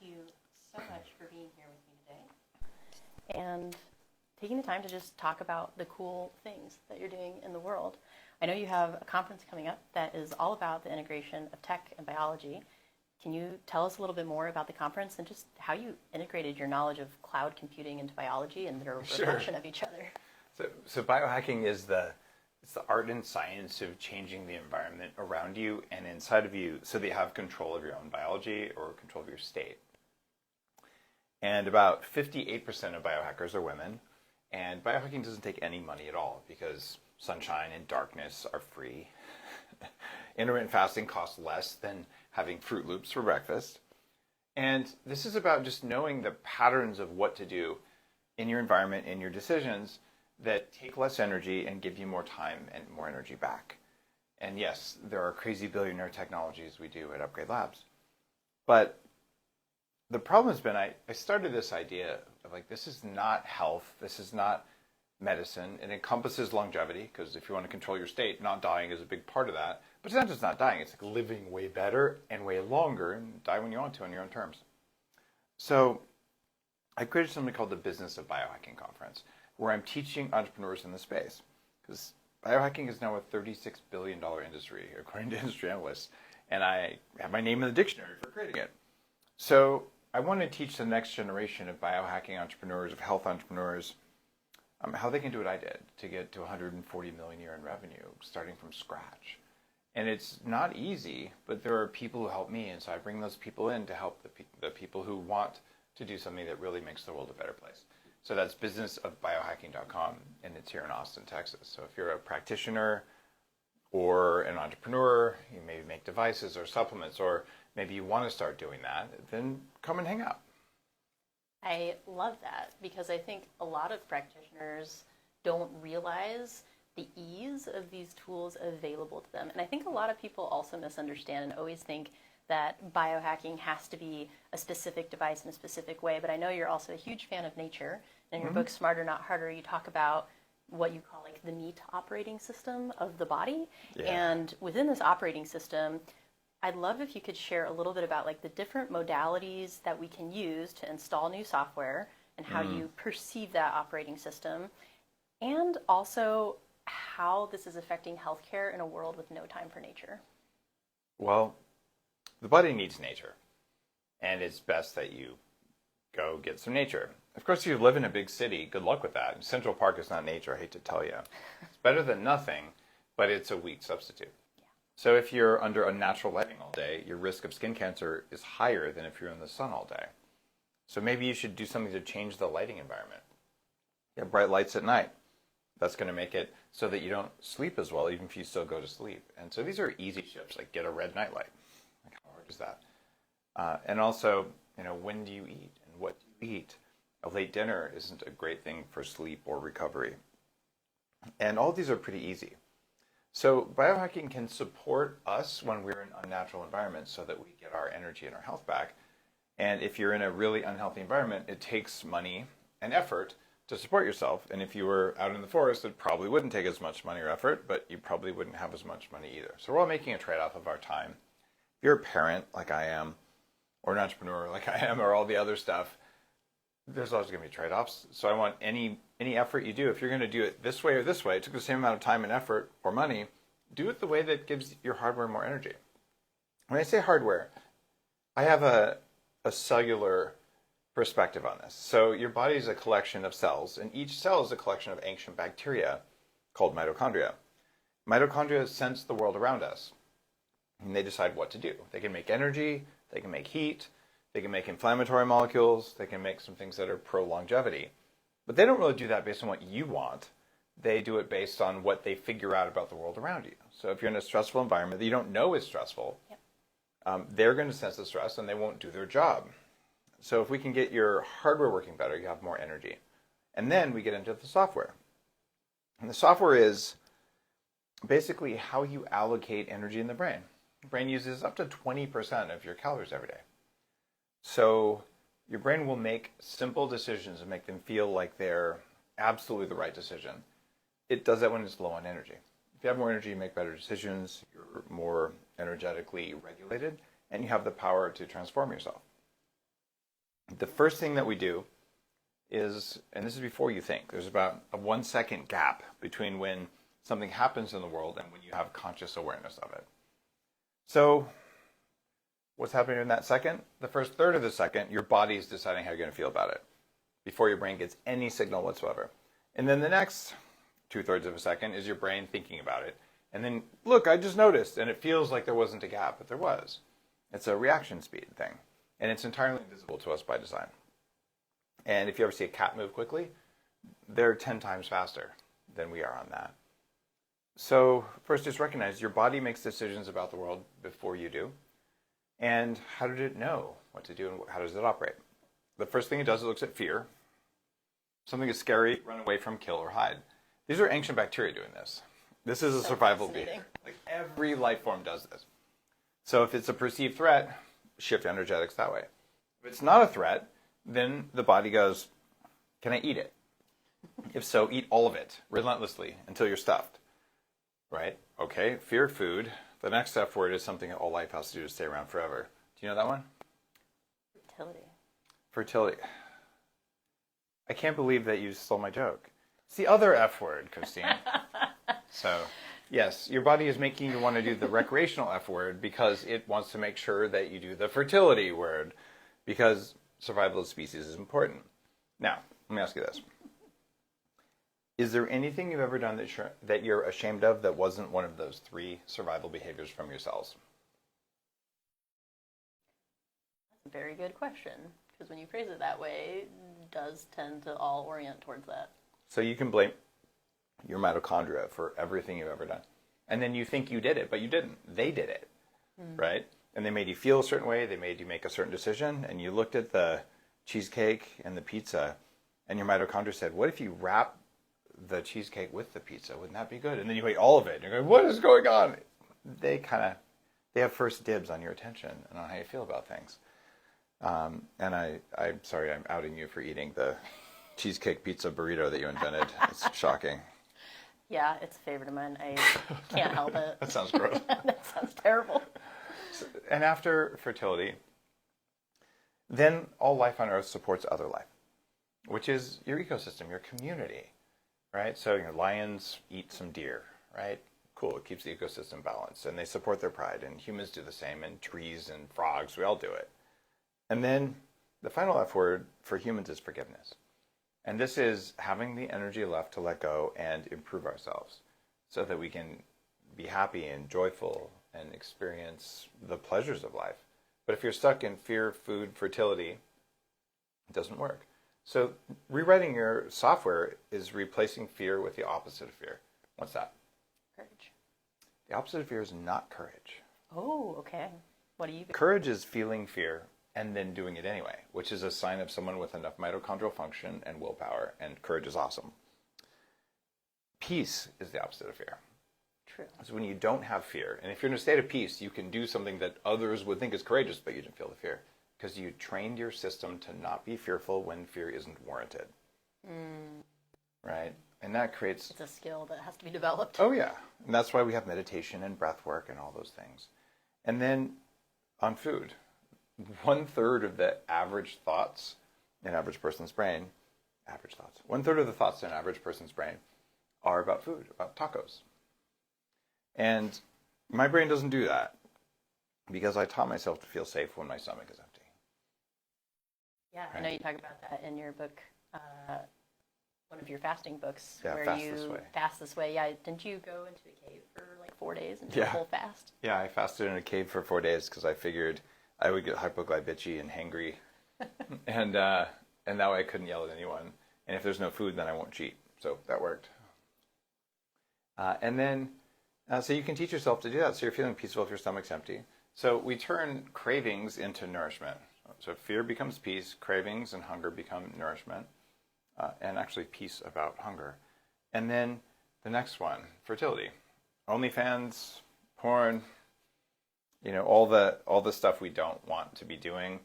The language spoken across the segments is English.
you so much for being here with me today and taking the time to just talk about the cool things that you're doing in the world. I know you have a conference coming up that is all about the integration of tech and biology. Can you tell us a little bit more about the conference and just how you integrated your knowledge of cloud computing into biology and their reflection of each other? So biohacking is it's the art and science of changing the environment around you and inside of you so that you have control of your own biology or control of your state. And about 58% of biohackers are women. And biohacking doesn't take any money at all because sunshine and darkness are free. Intermittent fasting costs less than having Fruit Loops for breakfast. And this is about just knowing the patterns of what to do in your environment, in your decisions, that take less energy and give you more time and more energy back. And yes, there are crazy billionaire technologies we do at Upgrade Labs. But the problem has been I started this idea of this is not health, this is not medicine. It encompasses longevity, because if you want to control your state, not dying is a big part of that. But it's not just not dying, it's living way better and way longer and die when you want to on your own terms. So I created something called the Business of Biohacking Conference, where I'm teaching entrepreneurs in the space. Because biohacking is now a $36 billion industry, according to industry analysts. And I have my name in the dictionary for creating it. So I want to teach the next generation of biohacking entrepreneurs, of health entrepreneurs, how they can do what I did to get to 140 million a year in revenue, starting from scratch. And it's not easy, but there are people who help me, and so I bring those people in to help the people who want to do something that really makes the world a better place. So that's businessofbiohacking.com, and it's here in Austin, Texas. So if you're a practitioner or an entrepreneur, you maybe make devices or supplements, or maybe you want to start doing that, then come and hang out. I love that because I think a lot of practitioners don't realize the ease of these tools available to them. And I think a lot of people also misunderstand and always think that biohacking has to be a specific device in a specific way. But I know you're also a huge fan of nature. And in your book, Smarter, Not Harder, you talk about what you call the meat operating system of the body. Yeah. And within this operating system, I'd love if you could share a little bit about the different modalities that we can use to install new software and how you perceive that operating system, and also how this is affecting healthcare in a world with no time for nature. Well, the body needs nature, and it's best that you go get some nature. Of course, if you live in a big city, good luck with that. Central Park is not nature, I hate to tell you. It's better than nothing, but it's a weak substitute. So if you're under unnatural lighting all day, your risk of skin cancer is higher than if you're in the sun all day. So maybe you should do something to change the lighting environment. You have bright lights at night. That's going to make it so that you don't sleep as well, even if you still go to sleep. And so these are easy shifts, get a red nightlight. How hard is that? And also, when do you eat and what do you eat? A late dinner isn't a great thing for sleep or recovery. And all these are pretty easy. So biohacking can support us when we're in unnatural environments so that we get our energy and our health back. And if you're in a really unhealthy environment, it takes money and effort to support yourself. And if you were out in the forest, it probably wouldn't take as much money or effort, but you probably wouldn't have as much money either. So we're all making a trade-off of our time. If you're a parent like I am, or an entrepreneur like I am, or all the other stuff, there's always going to be trade-offs. So I want any effort you do, if you're going to do it this way or this way, it took the same amount of time and effort or money, do it the way that gives your hardware more energy. When I say hardware, I have a cellular perspective on this. So your body is a collection of cells, and each cell is a collection of ancient bacteria called mitochondria. Mitochondria sense the world around us, and they decide what to do. They can make energy, they can make heat, they can make inflammatory molecules, they can make some things that are pro-longevity. But they don't really do that based on what you want. They do it based on what they figure out about the world around you. So if you're in a stressful environment that you don't know is stressful, they're going to sense the stress and they won't do their job. So if we can get your hardware working better, you have more energy. And then we get into the software. And the software is basically how you allocate energy in the brain. The brain uses up to 20% of your calories every day. So your brain will make simple decisions and make them feel like they're absolutely the right decision. It does that when it's low on energy. If you have more energy, you make better decisions, you're more energetically regulated, and you have the power to transform yourself. The first thing that we do is, and this is before you think, there's about a 1 second gap between when something happens in the world and when you have conscious awareness of it. So what's happening in that second? The first third of the second, your body is deciding how you're going to feel about it before your brain gets any signal whatsoever. And then the next 2/3 of a second is your brain thinking about it. And then, look, I just noticed, and it feels like there wasn't a gap, but there was. It's a reaction speed thing, and it's entirely invisible to us by design. And if you ever see a cat move quickly, they're 10 times faster than we are on that. So first, just recognize your body makes decisions about the world before you do. And how did it know what to do, and how does it operate? The first thing it does, it looks at fear. Something is scary, run away from, kill, or hide. These are ancient bacteria doing this. This is a survival behavior. Like every life form does this. So if it's a perceived threat, shift energetics that way. If it's not a threat, then the body goes, can I eat it? If so, eat all of it relentlessly until you're stuffed. Right? Okay, fear food. The next F word is something that all life has to do to stay around forever. Do you know that one? Fertility. Fertility. I can't believe that you stole my joke. It's the other F word, Christine. So, yes, your body is making you want to do the recreational F word because it wants to make sure that you do the fertility word because survival of the species is important. Now, let me ask you this. Is there anything you've ever done that you're ashamed of that wasn't one of those 3 survival behaviors from your cells? That's a very good question, because when you phrase it that way, it does tend to all orient towards that. So you can blame your mitochondria for everything you've ever done. And then you think you did it, but you didn't. They did it, right? And they made you feel a certain way. They made you make a certain decision. And you looked at the cheesecake and the pizza, and your mitochondria said, what if you wrap the cheesecake with the pizza? Wouldn't that be good? And then you ate all of it. And you're going, what is going on? They have first dibs on your attention and on how you feel about things. And I'm sorry, I'm outing you for eating the cheesecake pizza burrito that you invented. It's shocking. Yeah, it's a favorite of mine. I can't help it. That sounds gross. That sounds terrible. And after fertility, then all life on Earth supports other life, which is your ecosystem, your community, right? So your lions eat some deer, right? Cool, it keeps the ecosystem balanced, and they support their pride, and humans do the same, and trees and frogs, we all do it. And then the final F word for humans is forgiveness. And this is having the energy left to let go and improve ourselves so that we can be happy and joyful and experience the pleasures of life. But if you're stuck in fear, food, fertility, it doesn't work. So rewriting your software is replacing fear with the opposite of fear. What's that? Courage. The opposite of fear is not courage. Oh, okay. What do you think? Courage is feeling fear and then doing it anyway, which is a sign of someone with enough mitochondrial function and willpower, and courage is awesome. Peace is the opposite of fear. True. It's when you don't have fear. And if you're in a state of peace, you can do something that others would think is courageous, but you didn't feel the fear. Because you trained your system to not be fearful when fear isn't warranted. Right? And that creates... It's a skill that has to be developed. Oh, yeah. And that's why we have meditation and breath work and all those things. And then on food, 1/3 of the average thoughts in an average person's brain, 1/3 of the thoughts in an average person's brain are about food, about tacos. And my brain doesn't do that because I taught myself to feel safe when my stomach is empty. Yeah, I know you talk about that in your book, one of your fasting books, Yeah, where Fast you This Way. fast this way. Yeah, didn't you go into a cave for like 4 days and do a whole fast? Yeah, I fasted in a cave for 4 days because I figured I would get hypoglycemic and hangry, and that way I couldn't yell at anyone. And if there's no food, then I won't cheat. So that worked. And then, so you can teach yourself to do that. So you're feeling peaceful if your stomach's empty. So we turn cravings into nourishment. So fear becomes peace, cravings and hunger become nourishment, and actually peace about hunger. And then the next one, fertility. OnlyFans, porn, all the stuff we don't want to be doing.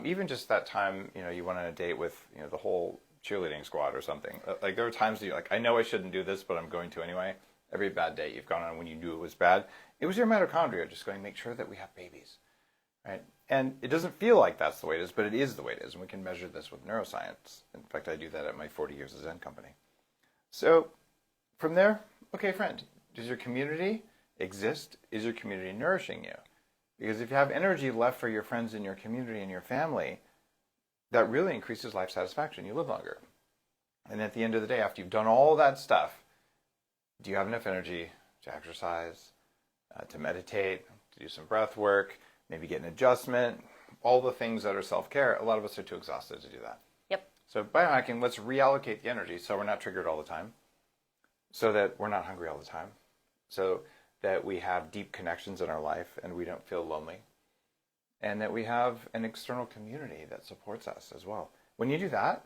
Even just that time, you went on a date with, the whole cheerleading squad or something. Like there are times that you're like, I know I shouldn't do this, but I'm going to anyway. Every bad date you've gone on when you knew it was bad, it was your mitochondria just going, make sure that we have babies, right? And it doesn't feel like that's the way it is, but it is the way it is. And we can measure this with neuroscience. In fact, I do that at my 40 years as Zen company. So from there, okay, friend, does your community exist? Is your community nourishing you? Because if you have energy left for your friends in your community and your family, that really increases life satisfaction. You live longer. And at the end of the day, after you've done all that stuff, do you have enough energy to exercise, to meditate, to do some breath work, maybe get an adjustment, all the things that are self-care? A lot of us are too exhausted to do that. Yep. So biohacking, let's reallocate the energy so we're not triggered all the time, so that we're not hungry all the time, so that we have deep connections in our life and we don't feel lonely, and that we have an external community that supports us as well. When you do that,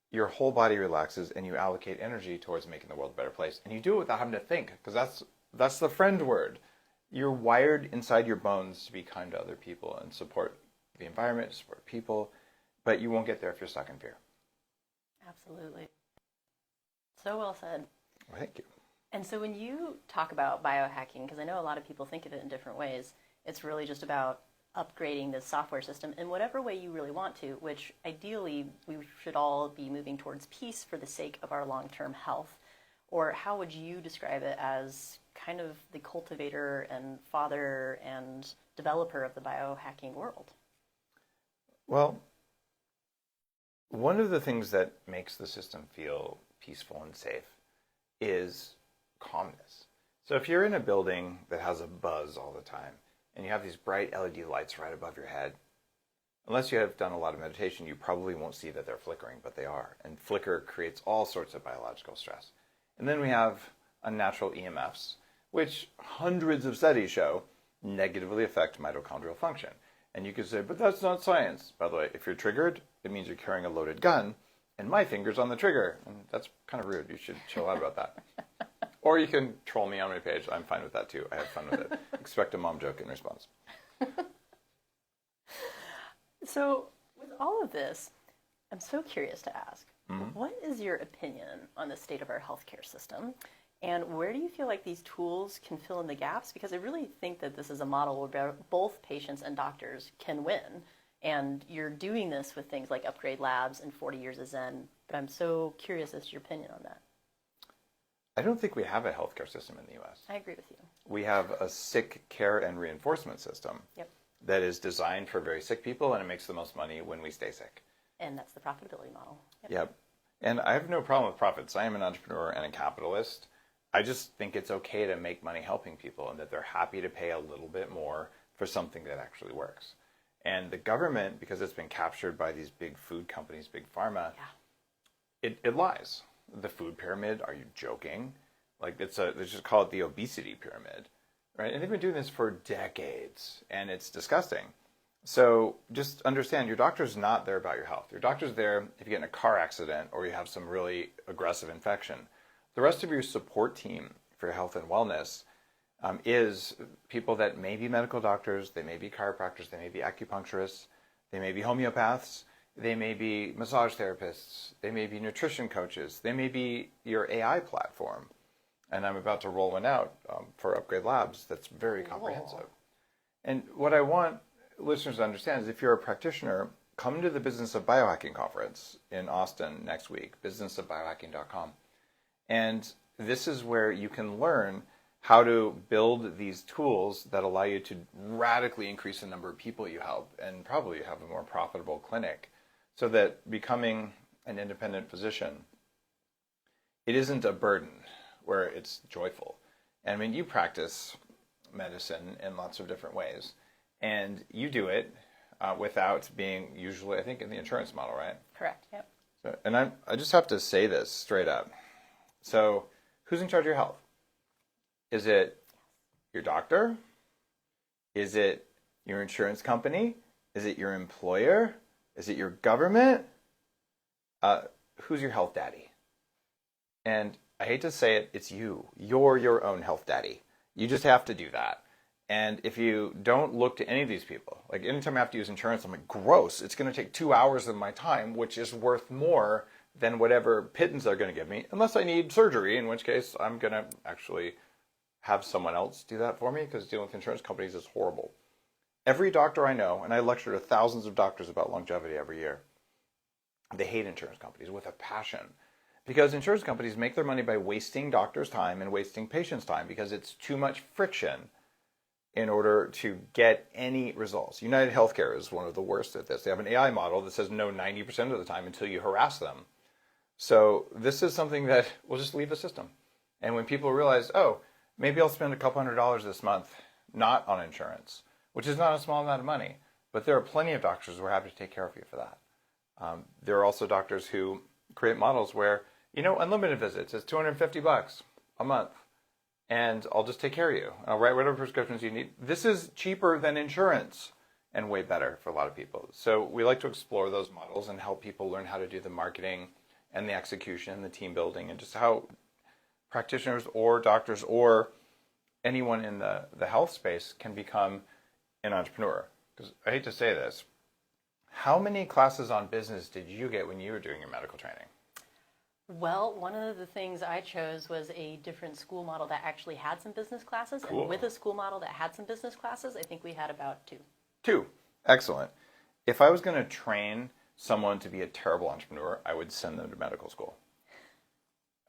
your whole body relaxes and you allocate energy towards making the world a better place. And you do it without having to think, because that's the friend word. You're wired inside your bones to be kind to other people and support the environment, support people, but you won't get there if you're stuck in fear. Absolutely. So well said. Well, thank you. And so when you talk about biohacking, because I know a lot of people think of it in different ways, it's really just about upgrading the software system in whatever way you really want to, which ideally we should all be moving towards peace for the sake of our long-term health. Or how would you describe it as kind of the cultivator and father and developer of the biohacking world? Well, one of the things that makes the system feel peaceful and safe is calmness. So if you're in a building that has a buzz all the time, and you have these bright LED lights right above your head, unless you have done a lot of meditation, you probably won't see that they're flickering, but they are. And flicker creates all sorts of biological stress. And then we have unnatural EMFs, which hundreds of studies show negatively affect mitochondrial function. And you could say, but that's not science. By the way, if you're triggered, it means you're carrying a loaded gun, and my finger's on the trigger. And that's kind of rude. You should chill out about that. Or you can troll me on my page. I'm fine with that too. I have fun with it. Expect a mom joke in response. So with all of this, I'm so curious to ask, what is your opinion on the state of our healthcare system? And where do you feel like these tools can fill in the gaps? Because I really think that this is a model where both patients and doctors can win. And you're doing this with things like Upgrade Labs and 40 Years of Zen. But I'm so curious as to your opinion on that. I don't think we have a healthcare system in the U.S. I agree with you. We have a sick care and reinforcement system that is designed for very sick people, and it makes the most money when we stay sick. And that's the profitability model. Yep. And I have no problem with profits. I am an entrepreneur and a capitalist. I just think it's okay to make money helping people, and that they're happy to pay a little bit more for something that actually works. And the government, because it's been captured by these big food companies, big pharma, it lies. The food pyramid, are you joking? Like, they just call it the obesity pyramid, right? And they've been doing this for decades, and it's disgusting. So just understand, your doctor's not there about your health. Your doctor's there if you get in a car accident or you have some really aggressive infection. The rest of your support team for your health and wellness is people that may be medical doctors, they may be chiropractors, they may be acupuncturists, they may be homeopaths, they may be massage therapists, they may be nutrition coaches, they may be your AI platform. And I'm about to roll one out for Upgrade Labs that's very comprehensive. And what I want listeners to understand is if you're a practitioner, come to the Business of Biohacking conference in Austin next week, businessofbiohacking.com. And this is where you can learn how to build these tools that allow you to radically increase the number of people you help and probably have a more profitable clinic, so that becoming an independent physician, it isn't a burden, where it's joyful. And I mean, you practice medicine in lots of different ways, and you do it without being usually, I think, in the insurance model, right? Correct, yep. So, and I just have to say this straight up. So who's in charge of your health? Is it your doctor? Is it your insurance company? Is it your employer? Is it your government? Who's your health daddy? And I hate to say it, it's you. You're your own health daddy. You just have to do that. And if you don't look to any of these people, like anytime I have to use insurance, I'm like, gross, it's going to take 2 hours of my time, which is worth more than whatever pittance they're going to give me, unless I need surgery, in which case I'm going to actually have someone else do that for me, because dealing with insurance companies is horrible. Every doctor I know, and I lecture to thousands of doctors about longevity every year, they hate insurance companies with a passion. Because insurance companies make their money by wasting doctors' time and wasting patients' time because it's too much friction in order to get any results. United Healthcare is one of the worst at this. They have an AI model that says no 90% of the time until you harass them. So this is something that will just leave the system. And when people realize, oh, maybe I'll spend a couple $100 this month not on insurance, which is not a small amount of money, but there are plenty of doctors who are happy to take care of you for that. There are also doctors who create models where, unlimited visits is $250 a month, and I'll just take care of you. I'll write whatever prescriptions you need. This is cheaper than insurance and way better for a lot of people. So we like to explore those models and help people learn how to do the marketing and the execution and the team building and just how practitioners or doctors or anyone in the health space can become an entrepreneur. Because I hate to say this, how many classes on business did you get when you were doing your medical training? Well, one of the things I chose was a different school model that actually had some business classes. Cool. And with a school model that had some business classes, I think we had about 2. 2. Excellent. If I was going to train someone to be a terrible entrepreneur, I would send them to medical school.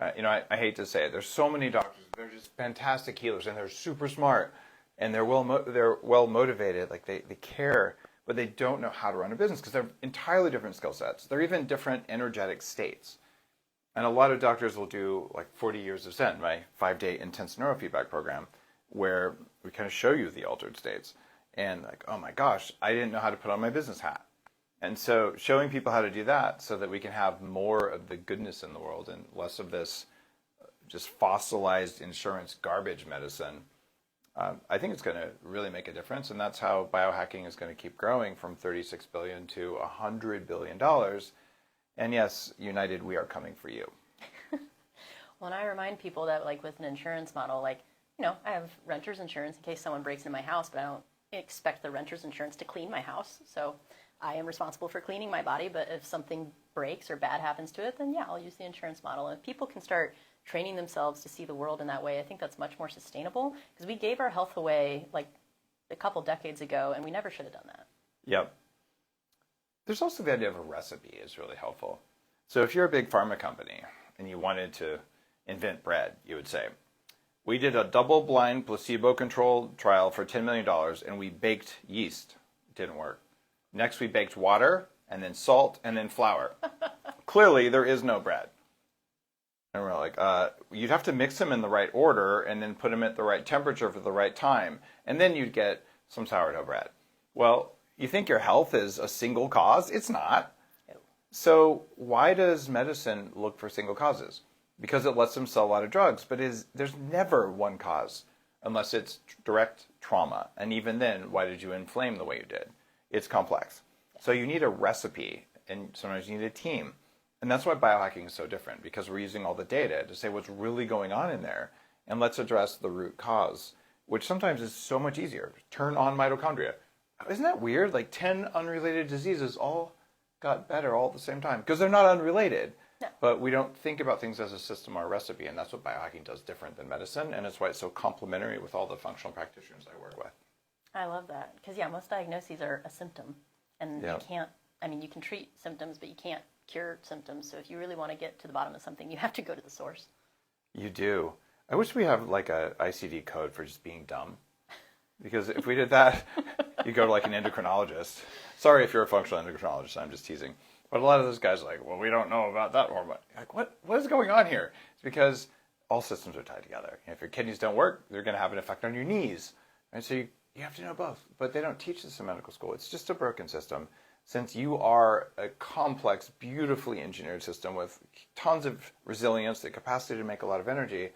I hate to say it. There's so many doctors. They're just fantastic healers, and they're super smart, and they're well motivated. Like they care, but they don't know how to run a business because they're entirely different skill sets. They're even different energetic states. And a lot of doctors will do like 40 years of Zen, my 5-day intense neurofeedback program, where we kind of show you the altered states. And like, oh my gosh, I didn't know how to put on my business hat. And so showing people how to do that so that we can have more of the goodness in the world and less of this just fossilized insurance garbage medicine, I think it's going to really make a difference. And that's how biohacking is going to keep growing from $36 billion to $100 billion. And yes, United, we are coming for you. Well, and I remind people that, like, with an insurance model, I have renter's insurance in case someone breaks into my house, but I don't expect the renter's insurance to clean my house. So I am responsible for cleaning my body, but if something breaks or bad happens to it, then yeah, I'll use the insurance model. And if people can start training themselves to see the world in that way, I think that's much more sustainable, because we gave our health away like a couple decades ago, and we never should have done that. Yep. There's also the idea of a recipe is really helpful. So if you're a big pharma company and you wanted to invent bread, you would say, we did a double-blind placebo-controlled trial for $10 million and we baked yeast. It didn't work. Next we baked water and then salt and then flour. Clearly there is no bread. And we're like, you'd have to mix them in the right order and then put them at the right temperature for the right time. And then you'd get some sourdough bread. Well, you think your health is a single cause? It's not. No. So why does medicine look for single causes? Because it lets them sell a lot of drugs, but there's never one cause unless it's direct trauma. And even then, why did you inflame the way you did? It's complex. So you need a recipe, and sometimes you need a team. And that's why biohacking is so different, because we're using all the data to say what's really going on in there, and let's address the root cause, which sometimes is so much easier. Turn on mitochondria. Isn't that weird? Like 10 unrelated diseases all got better all at the same time, because they're not unrelated. No. But we don't think about things as a system or a recipe, and that's what biohacking does different than medicine, and it's why it's so complementary with all the functional practitioners I work with. I love that, because most diagnoses are a symptom, and you can't, you can treat symptoms, but you can't cure symptoms. So if you really want to get to the bottom of something, you have to go to the source. You do. I wish we have like a ICD code for just being dumb, because if we did that, you go to like an endocrinologist. Sorry if you're a functional endocrinologist, I'm just teasing. But a lot of those guys are like, well, we don't know about that hormone. Like, what is going on here? It's because all systems are tied together. If your kidneys don't work, they're going to have an effect on your knees. And so you have to know both. But they don't teach this in medical school. It's just a broken system. Since you are a complex, beautifully engineered system with tons of resilience, the capacity to make a lot of energy,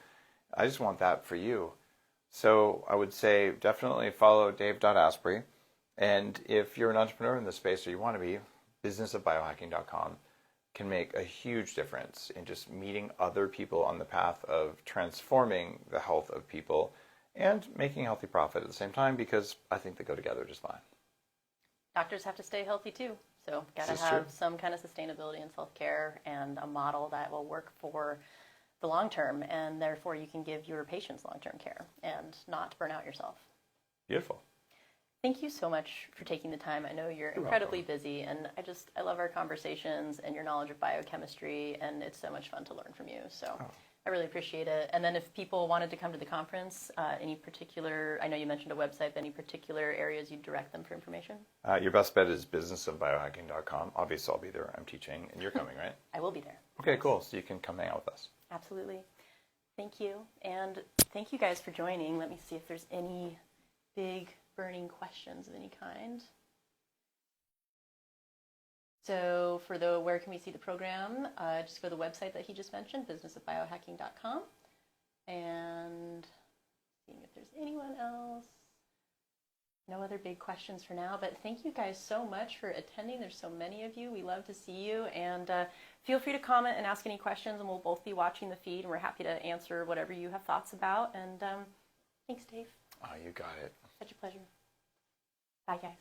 I just want that for you. So I would say definitely follow Dave Asprey. And if you're an entrepreneur in this space, or you want to be, businessofbiohacking.com can make a huge difference in just meeting other people on the path of transforming the health of people and making healthy profit at the same time, because I think they go together just fine. Doctors have to stay healthy too, so got to have some kind of sustainability in self-care and a model that will work for the long term, and therefore you can give your patients long-term care and not burn out yourself. Beautiful. Thank you so much for taking the time. I know you're incredibly busy, and I love our conversations and your knowledge of biochemistry, and it's so much fun to learn from you. So I really appreciate it. And then if people wanted to come to the conference, any particular, I know you mentioned a website, but any particular areas you'd direct them for information? Your best bet is businessofbiohacking.com. Obviously, I'll be there. I'm teaching, and you're coming, right? I will be there. Okay, cool. So you can come hang out with us. Absolutely. Thank you. And thank you guys for joining. Let me see if there's any big burning questions of any kind. So for the where can we see the program, just go to the website that he just mentioned, businessofbiohacking.com. And seeing if there's anyone else. No other big questions for now, but thank you guys so much for attending. There's so many of you. We love to see you, and feel free to comment and ask any questions, and we'll both be watching the feed, and we're happy to answer whatever you have thoughts about. And thanks, Dave. Oh, you got it. Such a pleasure. Bye, guys.